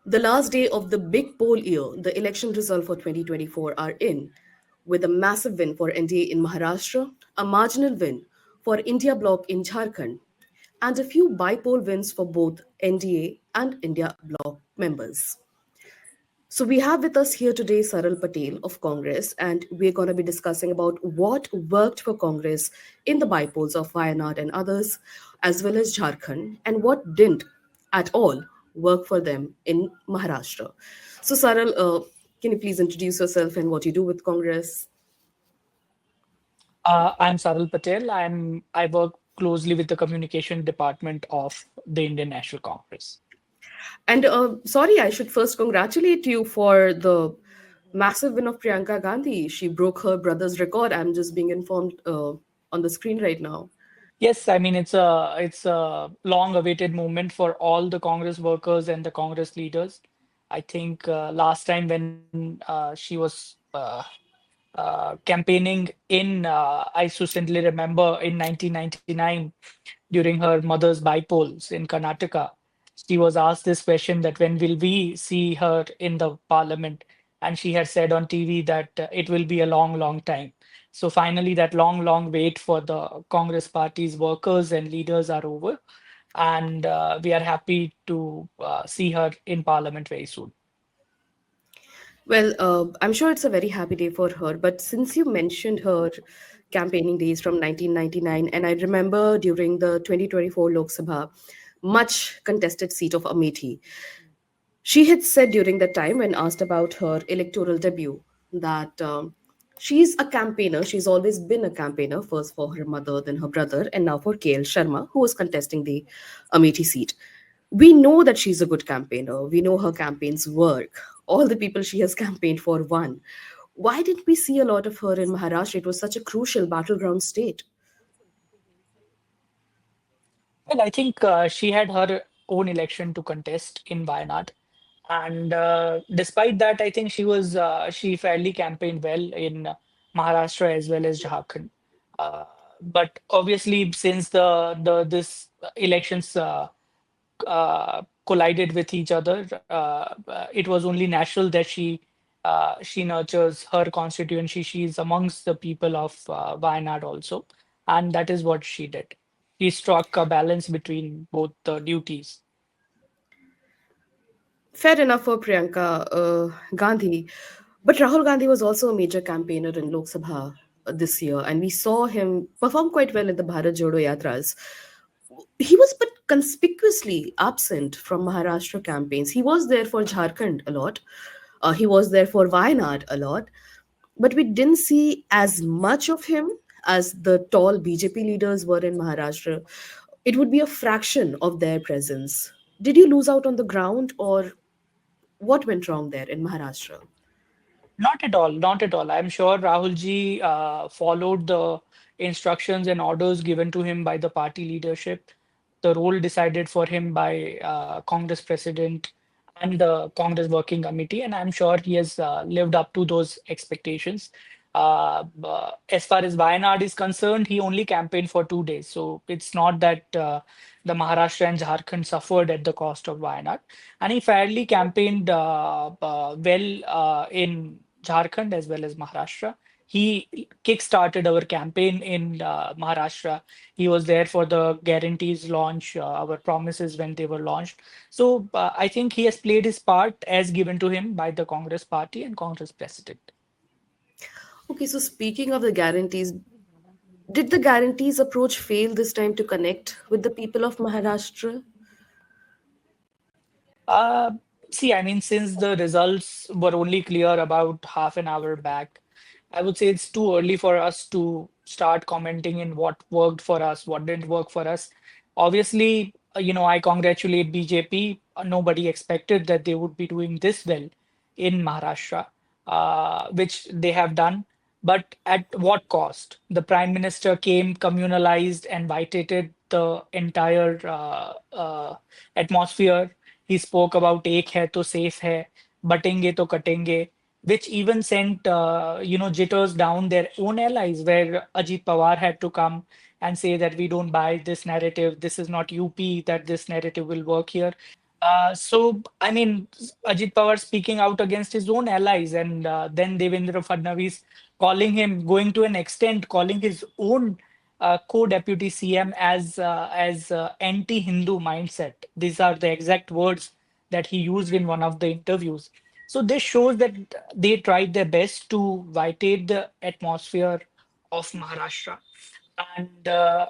The last day of the big poll year, the election result for 2024 are in, with a massive win for NDA in Maharashtra, a marginal win for India Bloc in Jharkhand, and a few bipoll wins for both NDA and India Bloc members. So we have with us here today Saral Patel of Congress, and we're going to be discussing about what worked for Congress in the bipolls of Wayanad and others, as well as Jharkhand, and what didn't at all work for them in Maharashtra. So Saral, can you please introduce yourself and what you do with Congress? I'm Saral Patel. I work closely with the communication department of the Indian National Congress. And sorry, I should first congratulate you for the massive win of Priyanka Gandhi. She broke her brother's record. I'm just being informed on the screen right now. Yes, I mean it's a long-awaited moment for all the Congress workers and the Congress leaders. I think last time when she was campaigning in, I recently remember in 1999 during her mother's bipolls in Karnataka, she was asked this question that when will we see her in the parliament? And she had said on TV that it will be a long, long time. So finally, that long, long wait for the Congress party's workers and leaders are over. And we are happy to see her in parliament very soon. Well, I'm sure it's a very happy day for her. But since you mentioned her campaigning days from 1999, and I remember during the 2024 Lok Sabha, much contested seat of Amethi, she had said during that time, when asked about her electoral debut, that she's a campaigner. She's always been a campaigner, first for her mother, then her brother, and now for KL Sharma, who was contesting the Amethi seat. We know that she's a good campaigner. We know her campaigns work. All the people she has campaigned for won. Why didn't we see a lot of her in Maharashtra? It was such a crucial battleground state. Well, I think she had her own election to contest in Wayanad. And despite that, I think she fairly campaigned well in Maharashtra as well as Jharkhand. Uh, but obviously, since the this elections collided with each other, it was only natural that she nurtures her constituency. She's amongst the people of Wayanad also, and that is what she did. She struck a balance between both the duties. Fair enough for Priyanka Gandhi. But Rahul Gandhi was also a major campaigner in Lok Sabha this year, and we saw him perform quite well in the Bharat Jodo Yatras. He was but conspicuously absent from Maharashtra campaigns. He was there for Jharkhand a lot. He was there for Wayanad a lot. But we didn't see as much of him as the tall BJP leaders were in Maharashtra. It would be a fraction of their presence. Did you lose out on the ground, or what went wrong there in Maharashtra? Not at all, not at all. I'm sure Rahul ji followed the instructions and orders given to him by the party leadership, the role decided for him by Congress president and the Congress working committee, and I'm sure he has lived up to those expectations. As far as Wayanad is concerned, he only campaigned for 2 days, so it's not that the Maharashtra and Jharkhand suffered at the cost of Wayanad, and he fairly campaigned well in Jharkhand as well as Maharashtra. He kick-started our campaign in Maharashtra. He was there for the guarantees launch, our promises when they were launched. So I think he has played his part as given to him by the Congress party and Congress president. Okay, so speaking of the guarantees, did the guarantees approach fail this time to connect with the people of Maharashtra? Uh, See, I mean, since the results were only clear about half an hour back, I would say it's too early for us to start commenting in what worked for us, what didn't work for us. Obviously, I congratulate BJP. Nobody expected that they would be doing this well in Maharashtra, which they have done. But at what cost? The Prime Minister came, communalized, and vitiated the entire atmosphere. He spoke about एक है तो safe है, बटेंगे तो कटेंगे, which even sent jitters down their own allies, where Ajit Pawar had to come and say that we don't buy this narrative. This is not UP that this narrative will work here. I mean, Ajit Pawar speaking out against his own allies, and then Devendra Fadnavis calling him, going to an extent, calling his own co-deputy CM as anti-Hindu mindset. These are the exact words that he used in one of the interviews. So this shows that they tried their best to vitiate the atmosphere of Maharashtra, and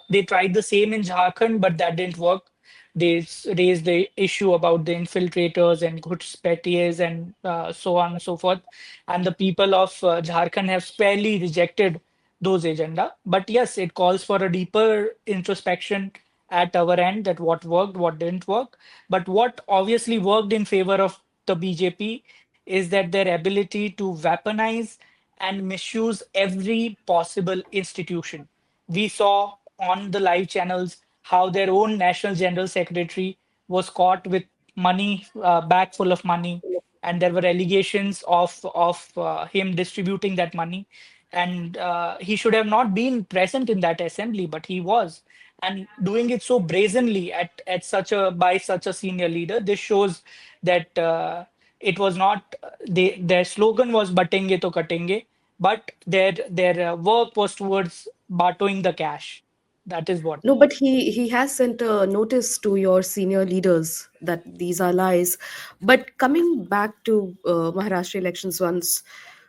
they tried the same in Jharkhand, but that didn't work. They raised the issue about the infiltrators and ghutspetiers and so on and so forth. And the people of Jharkhand have squarely rejected those agenda. But yes, it calls for a deeper introspection at our end, that what worked, what didn't work. But what obviously worked in favor of the BJP is that their ability to weaponize and misuse every possible institution. We saw on the live channels how their own national general secretary was caught with money, bag full of money, and there were allegations of him distributing that money, and he should have not been present in that assembly, but he was, and doing it so brazenly at such a by such a senior leader. This shows that it was not their slogan was "Batenge to katenge," but their work was towards bartering the cash. That is what. No, but he has sent a notice to your senior leaders that these are lies. But coming back to Maharashtra elections once,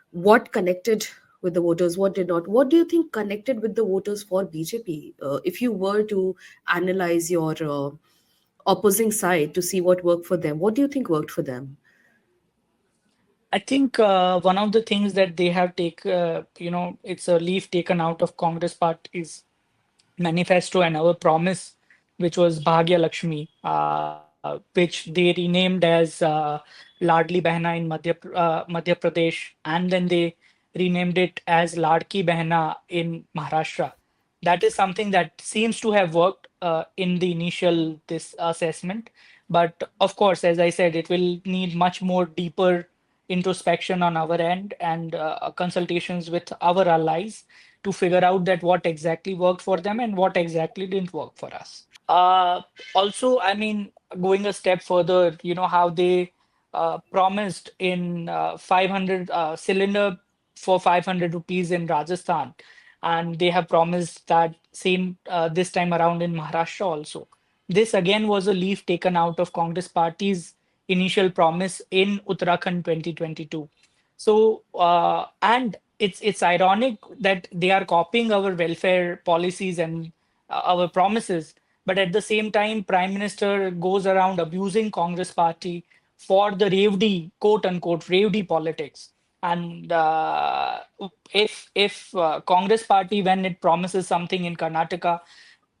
what connected with the voters, what did not? What do you think connected with the voters for BJP? If you were to analyze your opposing side to see what worked for them, what do you think worked for them? I think one of the things that they have it's a leaf taken out of Congress part is manifesto and our promise, which was Bhagya Lakshmi, which they renamed as Ladli Behna in Madhya Pradesh, and then they renamed it as Ladki Behna in Maharashtra. That is something that seems to have worked in the initial this assessment, but of course, as I said, it will need much more deeper introspection on our end and consultations with our allies to figure out that what exactly worked for them and what exactly didn't work for us. Also, I mean, going a step further, you know how they promised in 500 cylinder for 500 rupees in Rajasthan, and they have promised that same this time around in Maharashtra also. This again was a leaf taken out of Congress Party's initial promise in Uttarakhand 2022. So, and it's ironic that they are copying our welfare policies and our promises, but at the same time, Prime Minister goes around abusing Congress Party for the Revdi, quote unquote, Revdi politics. And if Congress Party, when it promises something in Karnataka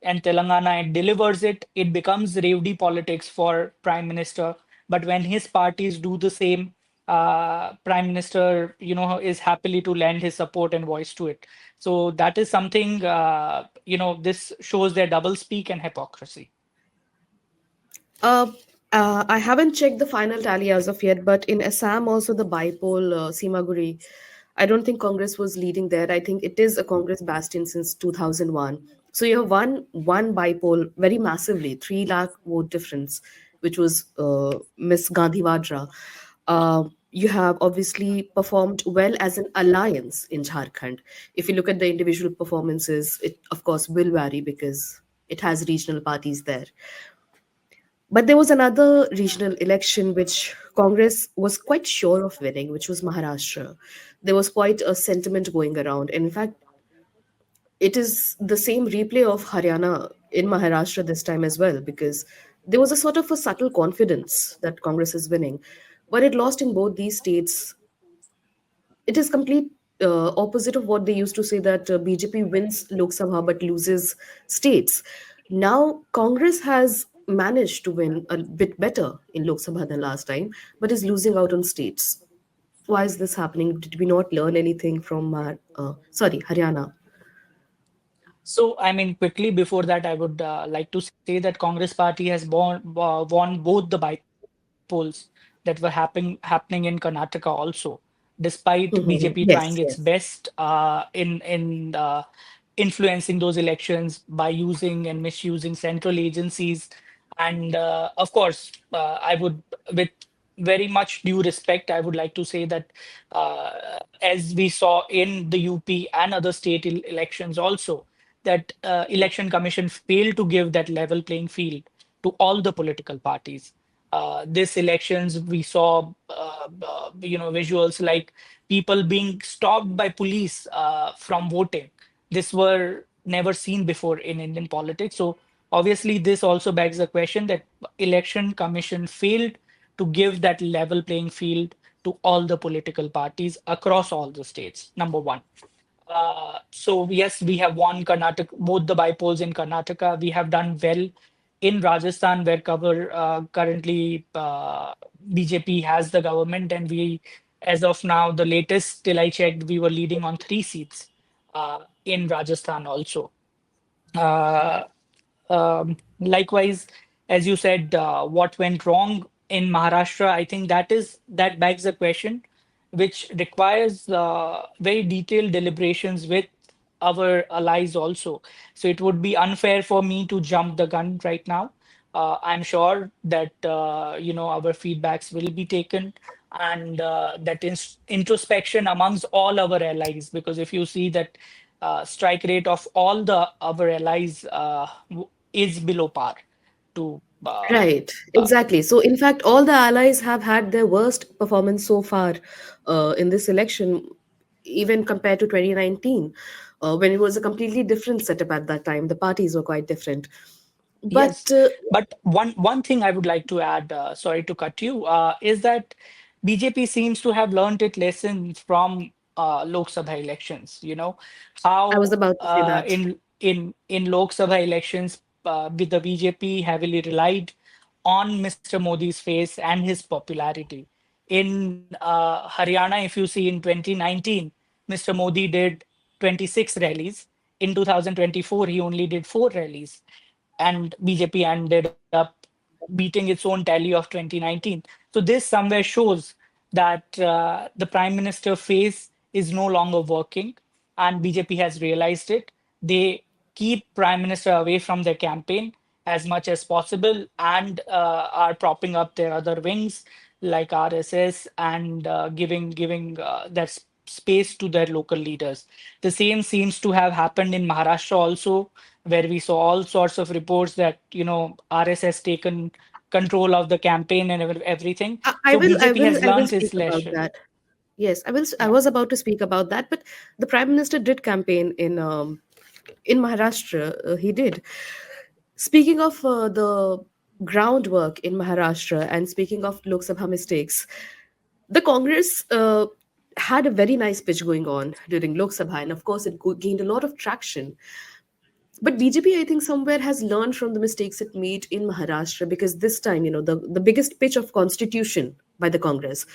and Telangana and delivers it, it becomes Revdi politics for Prime Minister. But when his parties do the same, Prime Minister, is happily to lend his support and voice to it. So that is something, this shows their double speak and hypocrisy. Uh, I haven't checked the final tally as of yet, but in Assam also the Bypol Simaguri, I don't think Congress was leading there. I think it is a Congress bastion since 2001. So you have one Bypol very massively, 3 lakh vote difference, which was Miss Gandhi Vadra. You have obviously performed well as an alliance in Jharkhand. If you look at the individual performances, it of course will vary because it has regional parties there. But there was another regional election which Congress was quite sure of winning, which was Maharashtra. There was quite a sentiment going around. And in fact, it is the same replay of Haryana in Maharashtra this time as well, because there was a sort of a subtle confidence that Congress is winning. But it lost in both these states. It is complete opposite of what they used to say that BJP wins Lok Sabha but loses states. Now Congress has managed to win a bit better in Lok Sabha than last time, but is losing out on states. Why is this happening? Did we not learn anything from Haryana? So, I mean, quickly before that, I would like to say that Congress Party has won both the bypolls that were happening in Karnataka also, despite BJP trying Mhm. its Yes, best yes. in influencing those elections by using and misusing central agencies. And of course, I would, with very much due respect, I would like to say that as we saw in the UP and other state elections also, that election commission failed to give that level playing field to all the political parties. This elections we saw, visuals like people being stopped by police from voting. This were never seen before in Indian politics. So obviously, this also begs the question that election commission failed to give that level playing field to all the political parties across all the states. Number one. So yes, we have won Karnataka, both the bypolls in Karnataka. We have done well in Rajasthan, where cover currently BJP has the government, and we, as of now, the latest till I checked, we were leading on 3 seats in Rajasthan also. Uh, Likewise, as you said, what went wrong in Maharashtra? I think that begs a question, which requires very detailed deliberations with our allies also. So it would be unfair for me to jump the gun right now. I'm sure that our feedbacks will be taken, and that is introspection amongst all our allies. Because if you see that strike rate of all the our allies is below par to Right, uh, exactly. So, in fact, all the allies have had their worst performance so far in this election, even compared to 2019, when it was a completely different setup at that time. The parties were quite different. yes. But But one thing I would like to add, sorry to cut you, is that BJP seems to have learned its lesson from Lok Sabha elections. You know I was how about to say that. in Lok Sabha elections, with the BJP heavily relied on Mr. Modi's face and his popularity. In Haryana, if you see in 2019, Mr. Modi did 26 rallies. In 2024, he only did 4 rallies, and BJP ended up beating its own tally of 2019. So this somewhere shows that the prime minister phase is no longer working, and BJP has realized it. They keep prime minister away from their campaign as much as possible, and are propping up their other wings like RSS, and giving that space to their local leaders. The same seems to have happened in Maharashtra also, where we saw all sorts of reports that RSS taken control of the campaign and everything. I So will, I BJP will, has I will learned speak its about lesson. that. Yes, I will. I Yeah. was about to speak about that, but the prime minister did campaign in Maharashtra. He did. Speaking of the groundwork in Maharashtra and speaking of Lok Sabha mistakes, the Congress had a very nice pitch going on during Lok Sabha, and of course, it gained a lot of traction. But BJP, I think, somewhere has learned from the mistakes it made in Maharashtra, because this time, the biggest pitch of constitution by the Congress,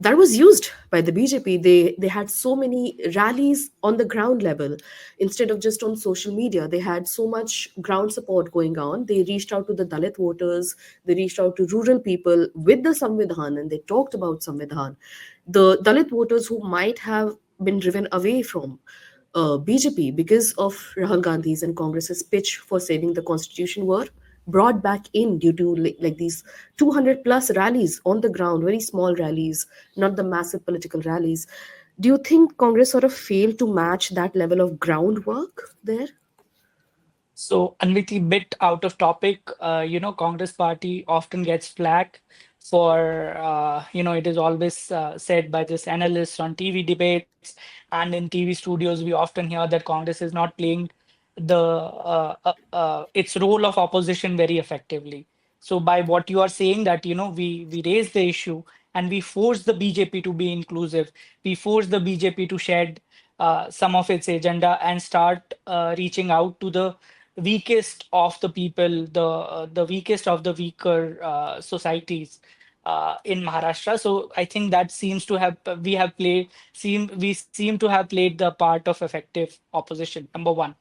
that was used by the BJP. They had so many rallies on the ground level instead of just on social media. They had so much ground support going on. They reached out to the Dalit voters. They reached out to rural people with the Samvidhan, and they talked about Samvidhan. The Dalit voters who might have been driven away from BJP because of Rahul Gandhi's and Congress's pitch for saving the constitution were brought back in due to like these 200 plus rallies on the ground, very small rallies, not the massive political rallies. Do you think Congress sort of failed to match that level of groundwork there? So, Anviti, bit out of topic, Congress party often gets flack for, it is always said by this analysts on TV debates and in TV studios. We often hear that Congress is not playing its role of opposition very effectively. So, by what you are saying that, we raise the issue and we force the BJP to be inclusive, we force the BJP to shed some of its agenda and start reaching out to the weakest of the people, the weakest of the weaker societies in Maharashtra. So I think that seems to have we seem to have played the part of effective opposition. Number one.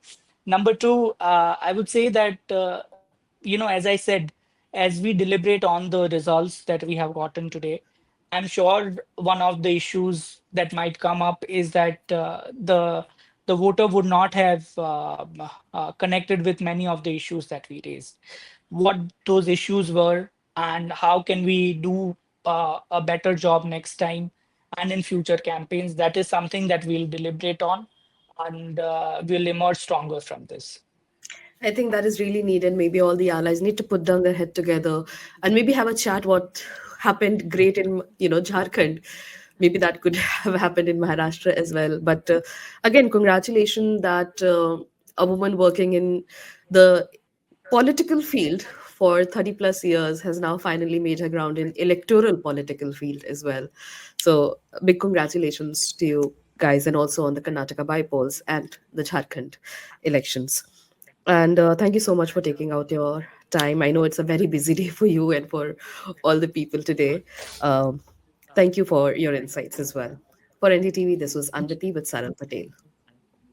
Number two, I would say that as I said, as we deliberate on the results that we have gotten today, I'm sure one of the issues that might come up is that the voter would not have connected with many of the issues that we raised. what those issues were, and how can we do a better job next time and in future campaigns. That is something that we'll deliberate on, and we'll emerge stronger from this. I think that is really needed. Maybe all the allies need to put down their head together and maybe have a chat what happened great in Jharkhand. Maybe that could have happened in Maharashtra as well. But again, congratulations that a woman working in the political field for 30 plus years has now finally made her ground in electoral political field as well. So big congratulations to you guys, and also on the Karnataka bypolls and the Jharkhand elections. And thank you so much for taking out your time. I know it's a very busy day for you and for all the people today. um, Thank you for your insights as well. For NDTV, this was Anviti with Saral Patel.